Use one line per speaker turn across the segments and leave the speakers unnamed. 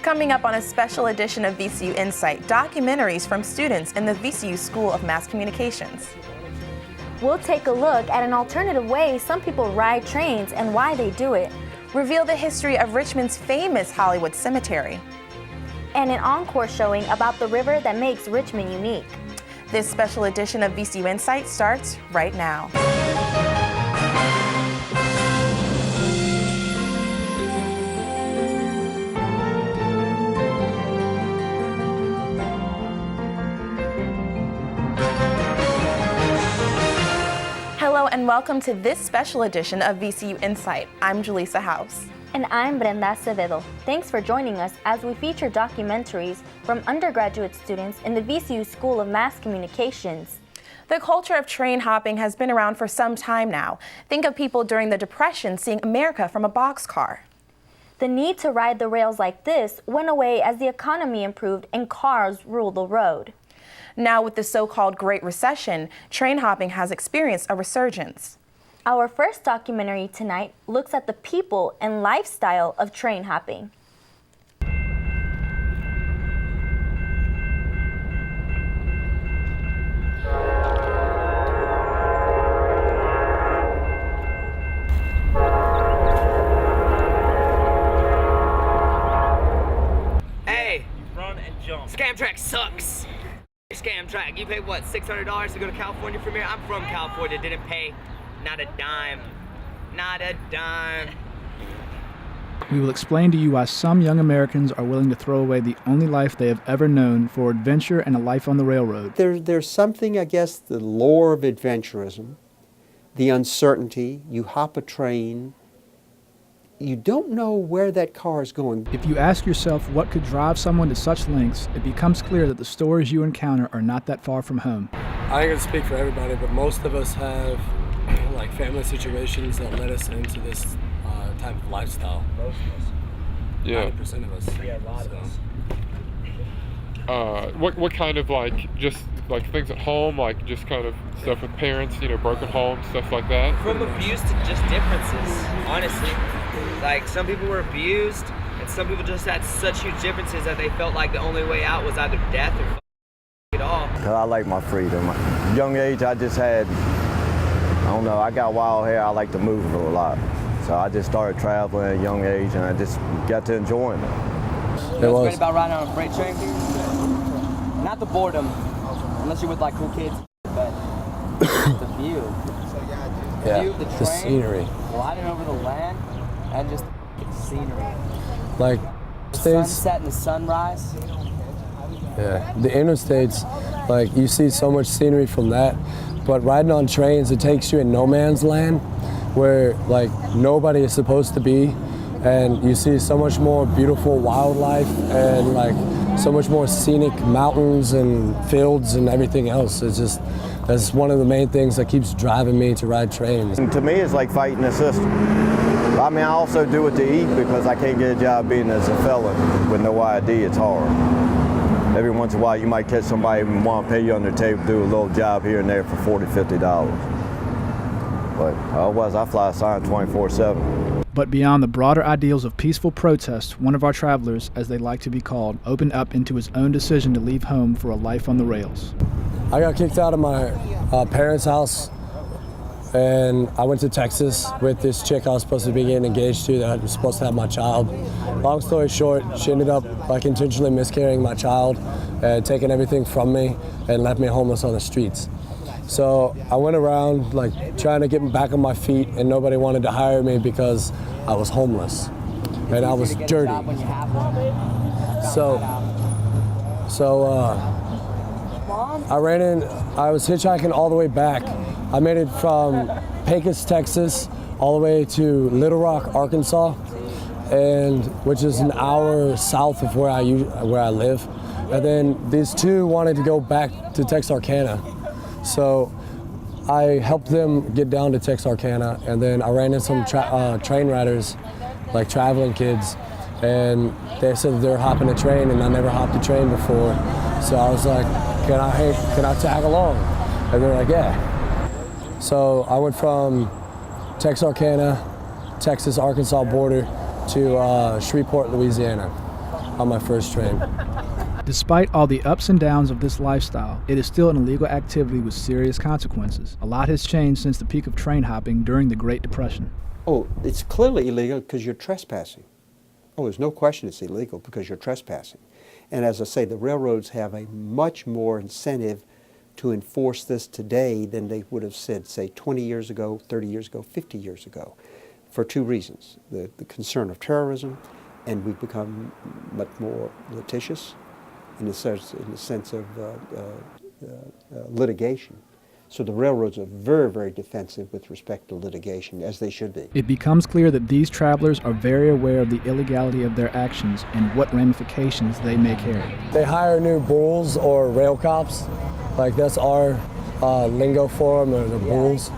Coming up on a special edition of VCU InSight, documentaries from students in the VCU School of Mass Communications.
We'll take a look at an alternative way some people ride trains and why they do it.
Reveal the history of Richmond's famous Hollywood Cemetery.
And an encore showing about the river that makes Richmond unique.
This special edition of VCU InSight starts right now. Hello and welcome to this special edition of VCU InSight. I'm Julissa House.
And I'm Brenda Acevedo. Thanks for joining us as we feature documentaries from undergraduate students in the VCU School of Mass Communications.
The culture of train hopping has been around for some time now. Think of people during the Depression seeing America from a boxcar.
The need to ride the rails like this went away as the economy improved and cars ruled the road.
Now with the so-called Great Recession, train hopping has experienced a resurgence.
Our first documentary tonight looks at the people and lifestyle of train hopping.
Hey, run and jump. Scamtrack sucks. Scamtrack, you pay what, $600 to go to California from here? I'm from California, didn't pay not a dime. Not a dime.
We will explain to you why some young Americans are willing to throw away the only life they have ever known for adventure and a life on the railroad.
There's something, I guess, the lure of adventurism, the uncertainty. You hop a train, you don't know where that car is going.
If you ask yourself what could drive someone to such lengths, it becomes clear that the stories you encounter are not that far from home.
I ain't gonna speak for everybody, but most of us have like family situations that led us into this type of lifestyle. Most of us.
Yeah.
90% of us.
Yeah, a lot of us.
What kind of just things at home, like just kind of stuff with parents, broken homes, stuff like that?
From abuse to just differences, honestly. Like some people were abused and some people just had such huge differences that they felt like the only way out was either death or it all.
Cause I like my freedom. Young age, I just had, I don't know, I got wild hair. I like to move a lot. So I just started traveling at a young age and I just got to enjoying it.
You know what's great about riding on a freight train? Not the boredom, unless you're with like cool kids, but the view.
Yeah,
The train,
the scenery.
Gliding over the land, and just the scenery.
Like
The
states,
sunset and the sunrise.
yeah, the interstates, like you see so much scenery from that, but riding on trains, it takes you in no man's land where like nobody is supposed to be, and you see so much more beautiful wildlife and like so much more scenic mountains and fields and everything else. It's just, that's one of the main things that keeps driving me to ride trains.
And to me, it's like fighting the system. I mean, I also do it to eat because I can't get a job being as a felon with no ID. It's hard. Every once in a while, you might catch somebody and want to pay you on their table, do a little job here and there for $40, $50. But otherwise, I fly a sign 24/7.
But beyond the broader ideals of peaceful protest, one of our travelers, as they like to be called, opened up into his own decision to leave home for a life on the rails.
I got kicked out of my parents' house, and I went to Texas with this chick I was supposed to be getting engaged to that I was supposed to have my child. Long story short, she ended up intentionally miscarrying my child and taking everything from me and left me homeless on the streets. So I went around trying to get back on my feet, and nobody wanted to hire me because I was homeless and I was dirty. So I ran in, I was hitchhiking all the way back. I made it from Pecos, Texas, all the way to Little Rock, Arkansas, and which is an hour south of where I live. And then these two wanted to go back to Texarkana. So I helped them get down to Texarkana, and then I ran into some train riders, like traveling kids, and they said they're hopping a train, and I never hopped a train before. So I was like, can I tag along? And they're like, yeah. So I went from Texarkana, Texas-Arkansas border to Shreveport, Louisiana. on my first train.
Despite all the ups and downs of this lifestyle, it is still an illegal activity with serious consequences. A lot has changed since the peak of train hopping during the Great Depression.
Oh, it's clearly illegal because you're trespassing. Oh, there's no question it's illegal because you're trespassing. And as I say, the railroads have a much more incentive to enforce this today than they would have said, say, 20 years ago, 30 years ago, 50 years ago, for two reasons. The concern of terrorism, and we've become much more litigious in the sense of litigation. So the railroads are very, very defensive with respect to litigation, as they should be.
It becomes clear that these travelers are very aware of the illegality of their actions and what ramifications they may carry.
They hire new bulls or rail cops. Like, that's our lingo for them, or the bulls.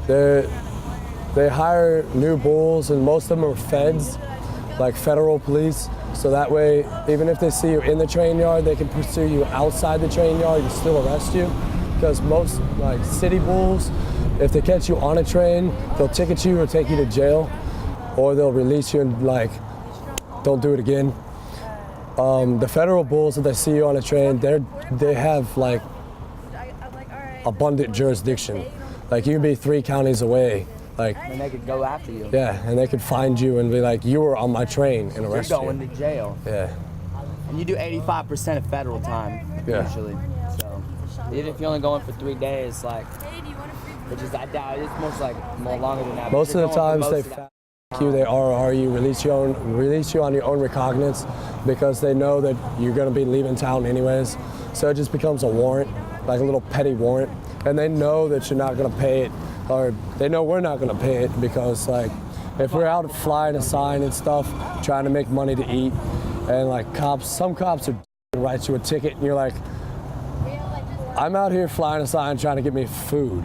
They hire new bulls, and most of them are feds, like federal police. So that way, even if they see you in the train yard, they can pursue you outside the train yard and still arrest you. Because most, like, city bulls, if they catch you on a train, they'll ticket you or take you to jail, or they'll release you and, like, don't do it again. The federal bulls, if they see you on a train, they have, like, abundant jurisdiction. Like, you can be 3 counties away. Like,
And they could go after you.
yeah, and they could find you and be like, you were on my train, and arrest you.
You're going to jail.
Yeah.
And you do 85% of federal time,
Yeah.
usually. So even if you're only going for 3 days, like, which is, I doubt it's most like more longer than that. but
Most
you're
of the
going for
times they
most of that.
you, they RR you, release you on your own recognizance, because they know that you're going to be leaving town anyways. So it just becomes a warrant, like a little petty warrant, and they know that you're not going to pay it, or they know we're not going to pay it, because, like, if we're out flying a sign and stuff, trying to make money to eat, and, like, some cops are write you a ticket, and you're like, I'm out here flying a sign trying to get me food,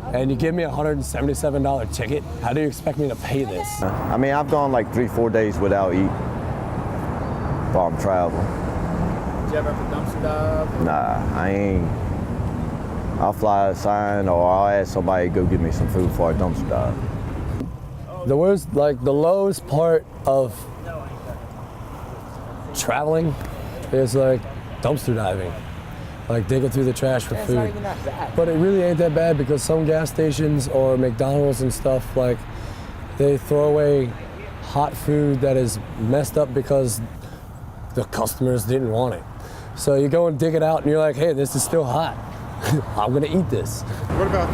and you give me a $177 ticket. How do you expect me to pay this?
I mean, I've gone like 3-4 days without eating while I'm traveling.
Did you ever have a dumpster dive?
Nah, I ain't. I'll fly a sign, or I'll ask somebody to go get me some food before I dumpster dive.
The worst, like, the lowest part of traveling is, like, dumpster diving, like digging through the trash for
It's
food.
not even that bad.
But it really ain't that bad, because some gas stations or McDonald's and stuff, like, they throw away hot food that is messed up because the customers didn't want it. So you go and dig it out, and you're like, hey, this is still hot. I'm gonna eat this.
What about,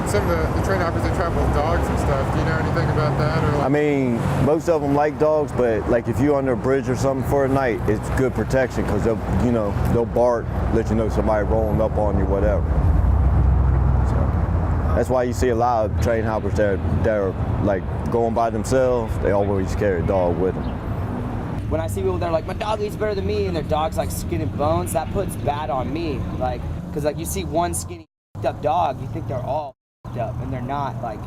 some of the train hoppers that travel with dogs and stuff? Do you know anything about that? Or
I mean, most of them like dogs, but like if you're under a bridge or something for a night, it's good protection, because they'll bark, let you know somebody rolling up on you, whatever. So that's why you see a lot of train hoppers that are like going by themselves. They always carry a dog with them.
When I see people that are like, my dog eats better than me, and their dog's like skin and bones, that puts bad on me. Like, because like you see one skinny up dog, you think they're all up, and they're not. Like,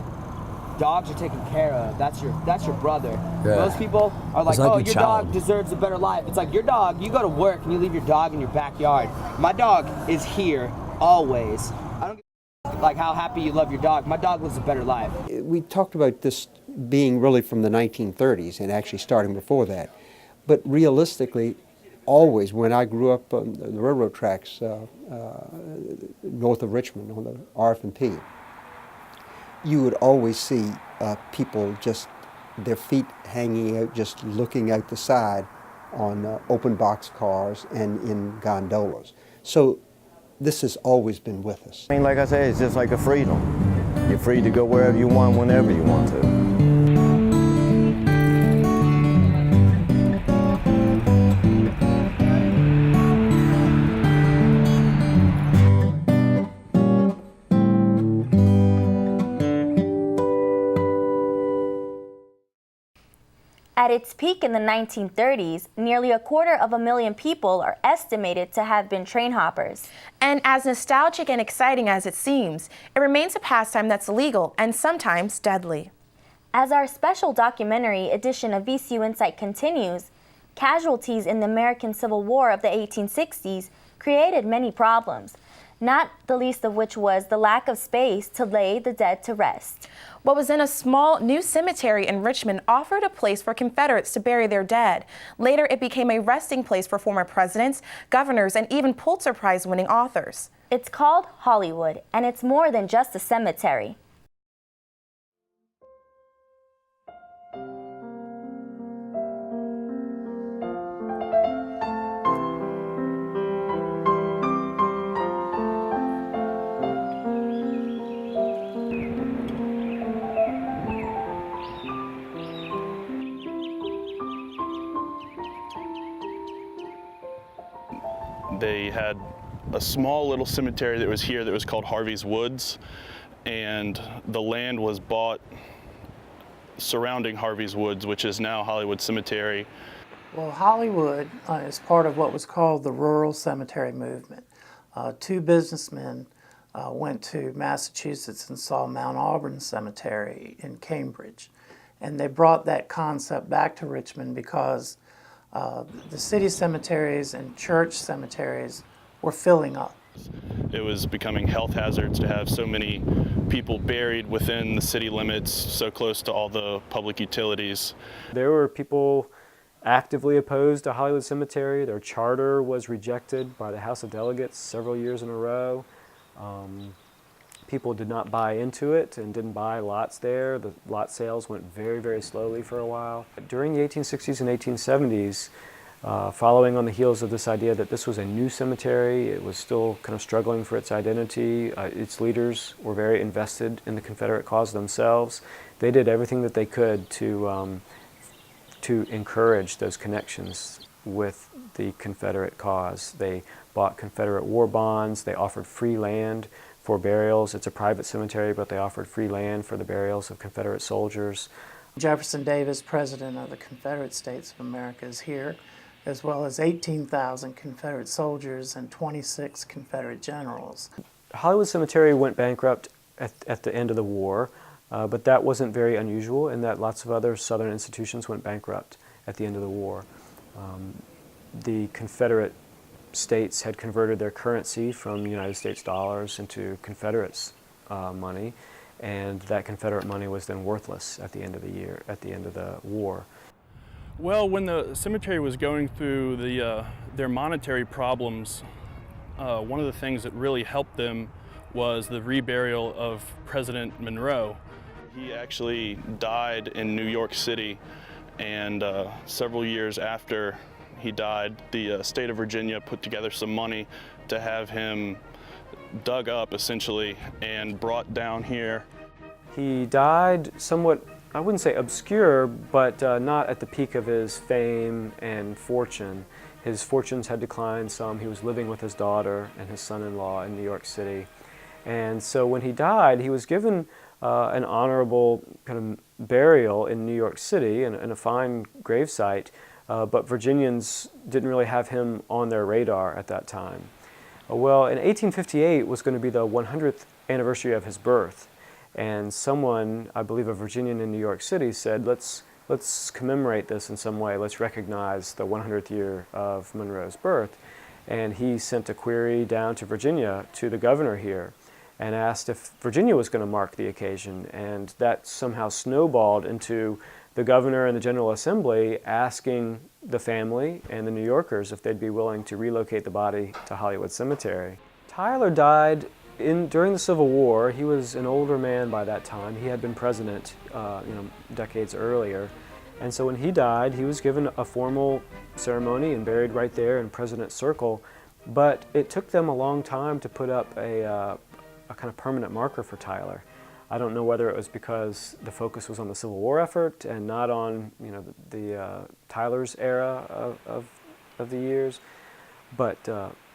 dogs are taken care of. That's your brother.
Yeah.
Most people are like,
It's like
oh,
your
your
child.
dog deserves a better life. It's like, your dog, you go to work and you leave your dog in your backyard. My dog is here always. I don't give a like how happy you love your dog. My dog lives a better life.
We talked about this being really from the 1930s and actually starting before that. But realistically, always, when I grew up on the railroad tracks north of Richmond on the RF&P, you would always see people just, their feet hanging out, just looking out the side on open box cars and in gondolas. So this has always been with us.
I mean, like I said, it's just like a freedom. You're free to go wherever you want, whenever you want to.
At its peak in the 1930s, nearly 250,000 people are estimated to have been train hoppers.
And as nostalgic and exciting as it seems, it remains a pastime that's illegal and sometimes deadly.
As our special documentary edition of VCU InSight continues, casualties in the American Civil War of the 1860s created many problems. not the least of which was the lack of space to lay the dead to rest.
What was in a small new cemetery in Richmond offered a place for Confederates to bury their dead. Later, it became a resting place for former presidents, governors, and even Pulitzer Prize-winning authors.
It's called Hollywood, and it's more than just a cemetery.
They had a small little cemetery that was here that was called Harvey's Woods, and the land was bought surrounding Harvey's Woods, which is now Hollywood Cemetery.
Well, Hollywood is part of what was called the rural cemetery movement. Two businessmen went to Massachusetts and saw Mount Auburn Cemetery in Cambridge, and they brought that concept back to Richmond because the city cemeteries and church cemeteries were filling up.
It was becoming health hazards to have so many people buried within the city limits, so close to all the public utilities.
There were people actively opposed to Hollywood Cemetery. Their charter was rejected by the House of Delegates several years in a row. People did not buy into it and didn't buy lots there. The lot sales went very, very slowly for a while. During the 1860s and 1870s, following on the heels of this idea that this was a new cemetery, it was still kind of struggling for its identity. Its leaders were very invested in the Confederate cause themselves. They did everything that they could to encourage those connections with the Confederate cause. They bought Confederate war bonds. They offered free land for burials. It's a private cemetery, but they offered free land for the burials of Confederate soldiers.
Jefferson Davis, President of the Confederate States of America, is here, as well as 18,000 Confederate soldiers and 26 Confederate generals.
Hollywood Cemetery went bankrupt at the end of the war, but that wasn't very unusual in that lots of other Southern institutions went bankrupt at the end of the war. The Confederate states had converted their currency from United States dollars into Confederates money, and that Confederate money was then worthless at the end of the war.
Well, when the cemetery was going through their monetary problems, one of the things that really helped them was the reburial of President Monroe. He actually died in New York City, and several years after he died, the state of Virginia put together some money to have him dug up, essentially, and brought down here.
He died somewhat, I wouldn't say obscure, but not at the peak of his fame and fortune. His fortunes had declined some. He was living with his daughter and his son-in-law in New York City. And so when he died, he was given an honorable kind of burial in New York City in a fine gravesite. But Virginians didn't really have him on their radar at that time. Well, in 1858 was going to be the 100th anniversary of his birth, and someone, I believe a Virginian in New York City, said, let's commemorate this in some way. Let's recognize the 100th year of Monroe's birth. And he sent a query down to Virginia, to the governor here, and asked if Virginia was going to mark the occasion, and that somehow snowballed into the governor and the General Assembly asking the family and the New Yorkers if they'd be willing to relocate the body to Hollywood Cemetery. Tyler died during the Civil War. He was an older man by that time. He had been president decades earlier. And so when he died, he was given a formal ceremony and buried right there in President's Circle. But it took them a long time to put up a kind of permanent marker for Tyler. I don't know whether it was because the focus was on the Civil War effort and not on the Tyler's era of the years. But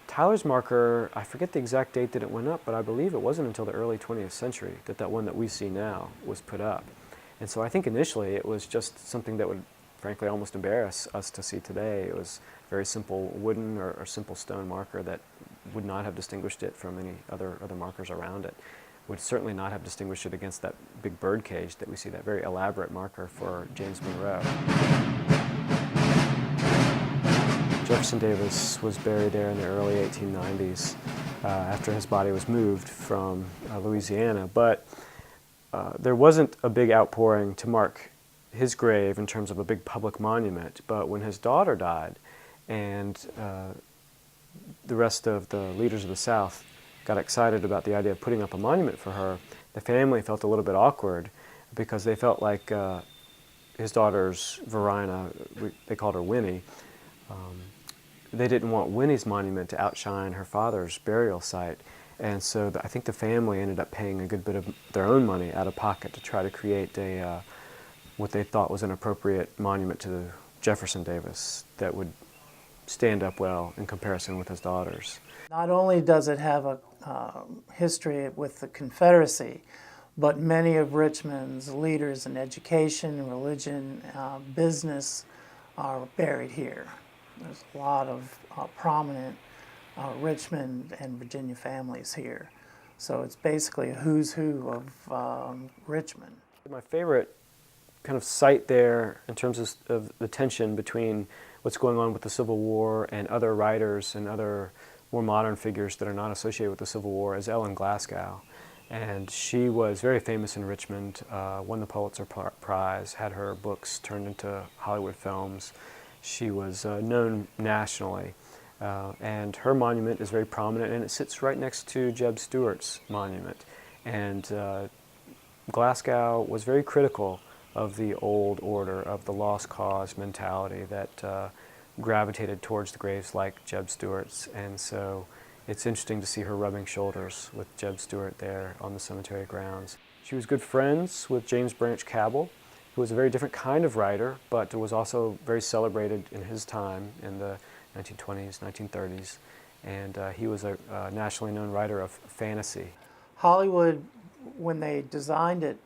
Tyler's marker, I forget the exact date that it went up, but I believe it wasn't until the early 20th century that one that we see now was put up. And so I think initially it was just something that would frankly almost embarrass us to see today. It was a very simple wooden or simple stone marker that would not have distinguished it from any other markers around it. Would certainly not have distinguished it against that big bird cage that we see, that very elaborate marker for James Monroe. Jefferson Davis was buried there in the early 1890s. after his body was moved from Louisiana. But there wasn't a big outpouring to mark his grave in terms of a big public monument. But when his daughter died and the rest of the leaders of the South got excited about the idea of putting up a monument for her, the family felt a little bit awkward because they felt like his daughter's Verina, they called her Winnie, they didn't want Winnie's monument to outshine her father's burial site. And so I think the family ended up paying a good bit of their own money out of pocket to try to create a what they thought was an appropriate monument to Jefferson Davis that would stand up well in comparison with his daughters.
Not only does it have a history with the Confederacy, but many of Richmond's leaders in education, religion, business are buried here. There's a lot of prominent Richmond and Virginia families here. So it's basically a who's who of Richmond.
My favorite kind of site there in terms of the tension between what's going on with the Civil War and other writers and other more modern figures that are not associated with the Civil War is Ellen Glasgow. And she was very famous in Richmond, won the Pulitzer Prize, had her books turned into Hollywood films. She was known nationally. And her monument is very prominent, and it sits right next to Jeb Stuart's monument. And Glasgow was very critical of the old order, of the lost cause mentality that gravitated towards the graves like Jeb Stuart's. And so it's interesting to see her rubbing shoulders with Jeb Stuart there on the cemetery grounds. She was good friends with James Branch Cabell, who was a very different kind of writer, but was also very celebrated in his time in the 1920s, 1930s. And he was a nationally known writer of fantasy.
Hollywood, when they designed it,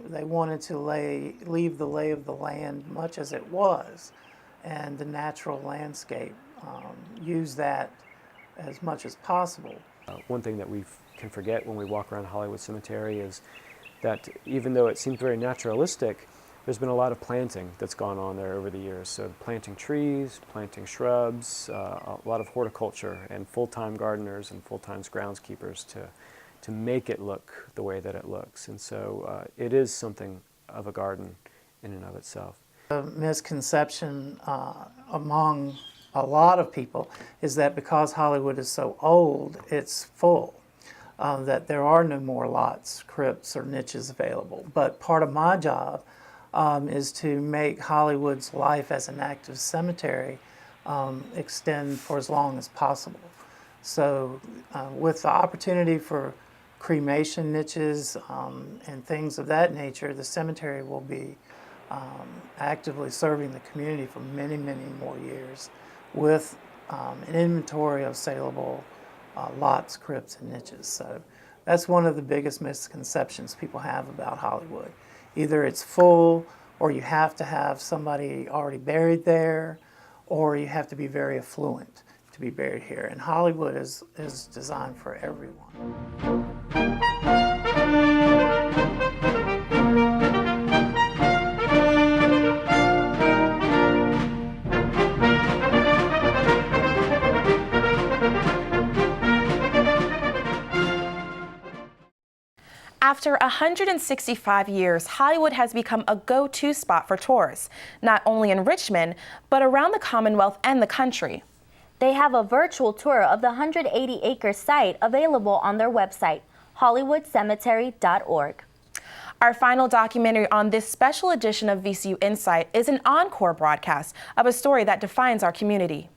they wanted to leave the lay of the land much as it was, and the natural landscape, use that as much as possible.
One thing that we can forget when we walk around Hollywood Cemetery is that even though it seems very naturalistic, there's been a lot of planting that's gone on there over the years. So planting trees, planting shrubs, a lot of horticulture and full-time gardeners and full-time groundskeepers to make it look the way that it looks. And so it is something of a garden in and of itself.
The misconception among a lot of people is that because Hollywood is so old, it's full, that there are no more lots, crypts, or niches available. But part of my job is to make Hollywood's life as an active cemetery extend for as long as possible. So with the opportunity for cremation niches and things of that nature, the cemetery will be actively serving the community for many, many more years with an inventory of saleable lots, crypts, and niches. So that's one of the biggest misconceptions people have about Hollywood. Either it's full, or you have to have somebody already buried there, or you have to be very affluent to be buried here. And Hollywood is designed for everyone.
After 165 years, Hollywood has become a go-to spot for tourists, not only in Richmond, but around the Commonwealth and the country.
They have a virtual tour of the 180-acre site available on their website, hollywoodcemetery.org.
Our final documentary on this special edition of VCU InSight is an encore broadcast of a story that defines our community.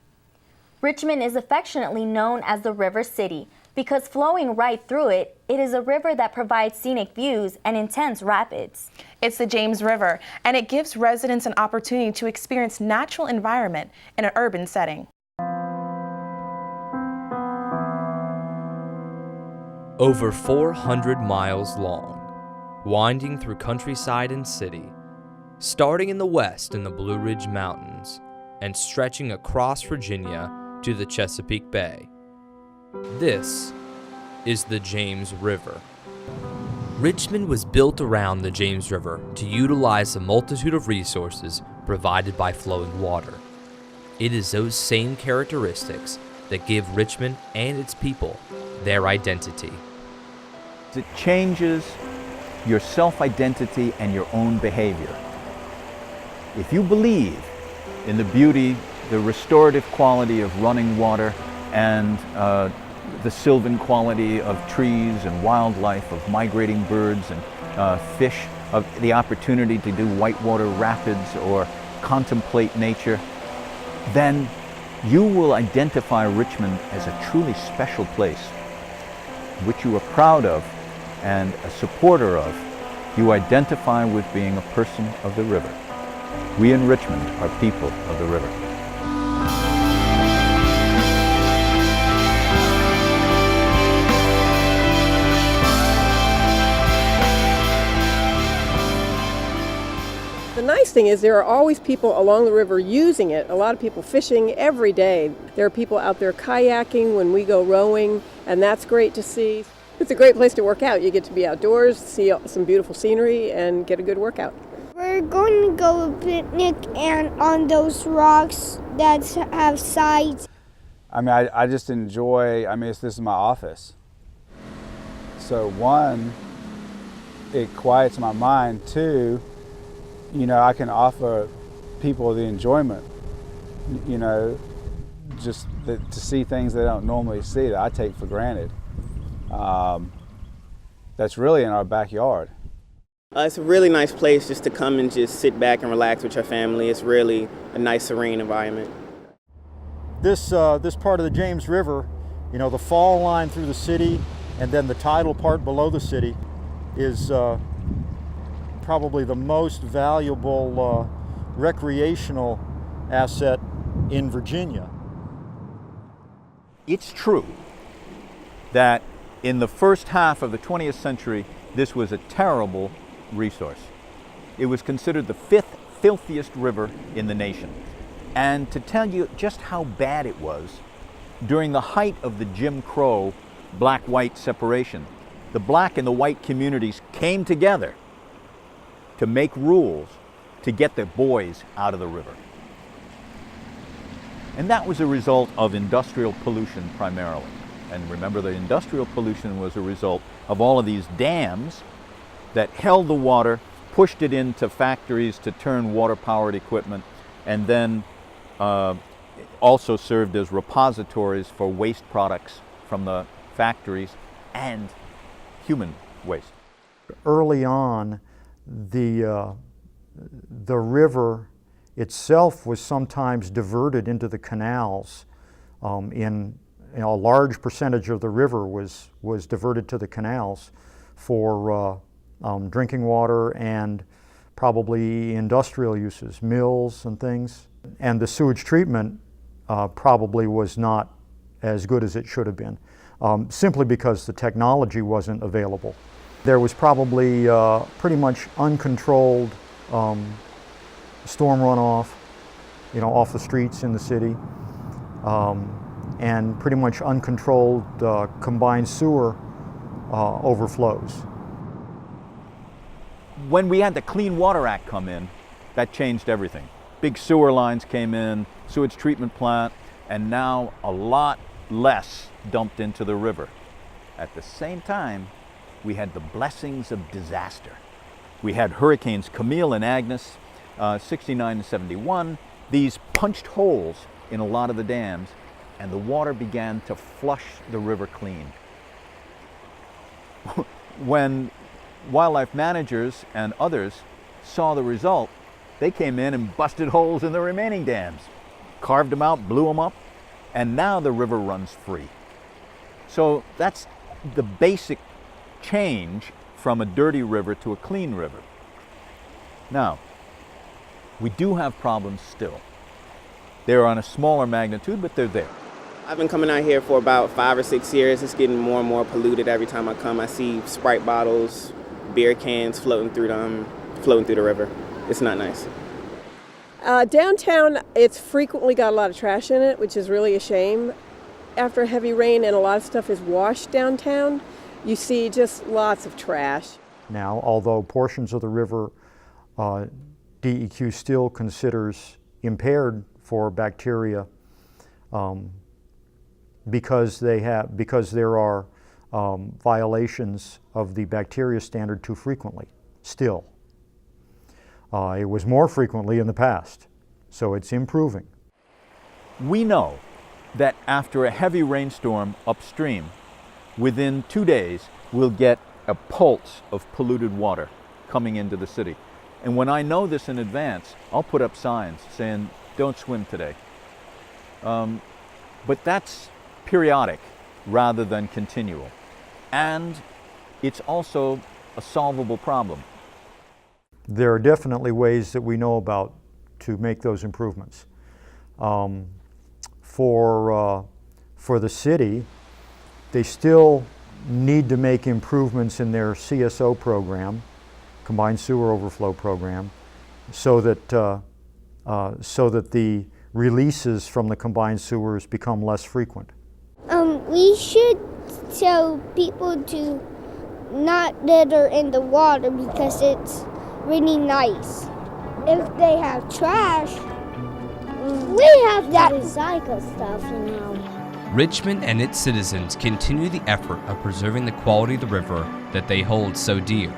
Richmond is affectionately known as the River City because flowing right through it, it is a river that provides scenic views and intense rapids.
It's the James River, and it gives residents an opportunity to experience natural environment in an urban setting.
Over 400 miles long, winding through countryside and city, starting in the west in the Blue Ridge Mountains and stretching across Virginia to the Chesapeake Bay. This is the James River. Richmond was built around the James River to utilize a multitude of resources provided by flowing water. It is those same characteristics that give Richmond and its people their identity.
It changes your self-identity and your own behavior. If you believe in the beauty, the restorative quality of running water and the sylvan quality of trees and wildlife, of migrating birds and fish, of the opportunity to do whitewater rapids or contemplate nature, then you will identify Richmond as a truly special place, which you are proud of and a supporter of. You identify with being a person of the river. We in Richmond are people of the river.
The nice thing is there are always people along the river using it. A lot of people fishing every day. There are people out there kayaking when we go rowing, and that's great to see. It's a great place to work out. You get to be outdoors, see some beautiful scenery, and get a good workout.
We're going to go picnic and on those rocks that have sides.
I mean, I just enjoy, this is my office. So one, it quiets my mind. Two, I can offer people the enjoyment, just to see things they don't normally see that I take for granted. That's really in our backyard.
It's a really nice place just to come and just sit back and relax with your family. It's really a nice, serene environment.
This part of the James River, the fall line through the city and then the tidal part below the city is probably the most valuable recreational asset in Virginia.
It's true that in the first half of the 20th century, this was a terrible resource. It was considered the 5th filthiest river in the nation. And to tell you just how bad it was, during the height of the Jim Crow black-white separation, the black and the white communities came together to make rules to get the boys out of the river. And that was a result of industrial pollution primarily. And remember, the industrial pollution was a result of all of these dams that held the water, pushed it into factories to turn water-powered equipment, and then also served as repositories for waste products from the factories and human waste.
Early on, the river itself was sometimes diverted into the canals. A large percentage of the river was diverted to the canals for drinking water and probably industrial uses, mills and things. And the sewage treatment probably was not as good as it should have been, simply because the technology wasn't available. There was probably pretty much uncontrolled storm runoff, off the streets in the city, and pretty much uncontrolled combined sewer overflows.
When we had the Clean Water Act come in, that changed everything. Big sewer lines came in, sewage treatment plant, and now a lot less dumped into the river. At the same time, we had the blessings of disaster. We had Hurricanes Camille and Agnes, 69 and 71. These punched holes in a lot of the dams, and the water began to flush the river clean. When wildlife managers and others saw the result, they came in and busted holes in the remaining dams, carved them out, blew them up, and now the river runs free. So that's the basic change from a dirty river to a clean river. Now, we do have problems still. They're on a smaller magnitude, but they're there.
I've been coming out here for about 5 or 6 years. It's getting more and more polluted every time I come. I see Sprite bottles, beer cans floating through the river. It's not nice.
Downtown, it's frequently got a lot of trash in it, which is really a shame. After heavy rain and a lot of stuff is washed downtown, you see just lots of trash.
Now, although portions of the river DEQ still considers impaired for bacteria, because there are violations of the bacteria standard too frequently, still. It was more frequently in the past, so it's improving.
We know that after a heavy rainstorm upstream, within 2 days, we'll get a pulse of polluted water coming into the city. And when I know this in advance, I'll put up signs saying, don't swim today. But that's periodic rather than continual. And it's also a solvable problem.
There are definitely ways that we know about to make those improvements. For the city, they still need to make improvements in their CSO program, Combined Sewer Overflow Program, so that the releases from the combined sewers become less frequent.
We should tell people to not litter in the water because it's really nice. If they have trash, we have that recycle stuff, you know.
Richmond and its citizens continue the effort of preserving the quality of the river that they hold so dear.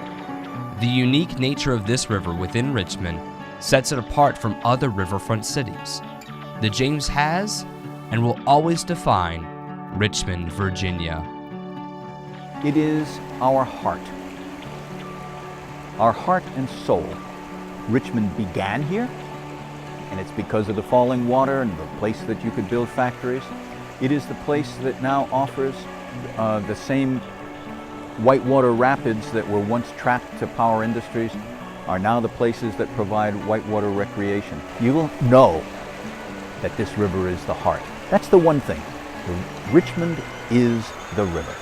The unique nature of this river within Richmond sets it apart from other riverfront cities. The James has and will always define Richmond, Virginia.
It is our heart and soul. Richmond began here, and it's because of the falling water and the place that you could build factories. It is the place that now offers the same whitewater rapids that were once trapped to power industries are now the places that provide whitewater recreation. You will know that this river is the heart. That's the one thing. Richmond is the river.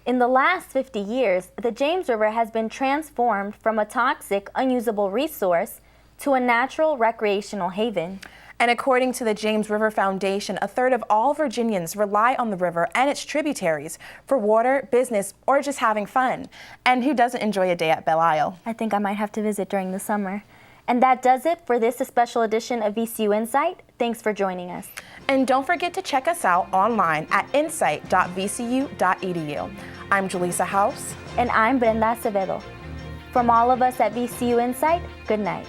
In the last 50 years, the James River has been transformed from a toxic, unusable resource to a natural recreational haven.
And according to the James River Foundation, a third of all Virginians rely on the river and its tributaries for water, business, or just having fun. And who doesn't enjoy a day at Belle Isle?
I think I might have to visit during the summer. And that does it for this special edition of VCU InSight. Thanks for joining us.
And don't forget to check us out online at insight.vcu.edu. I'm Julissa House.
And I'm Brenda Acevedo. From all of us at VCU InSight, good night.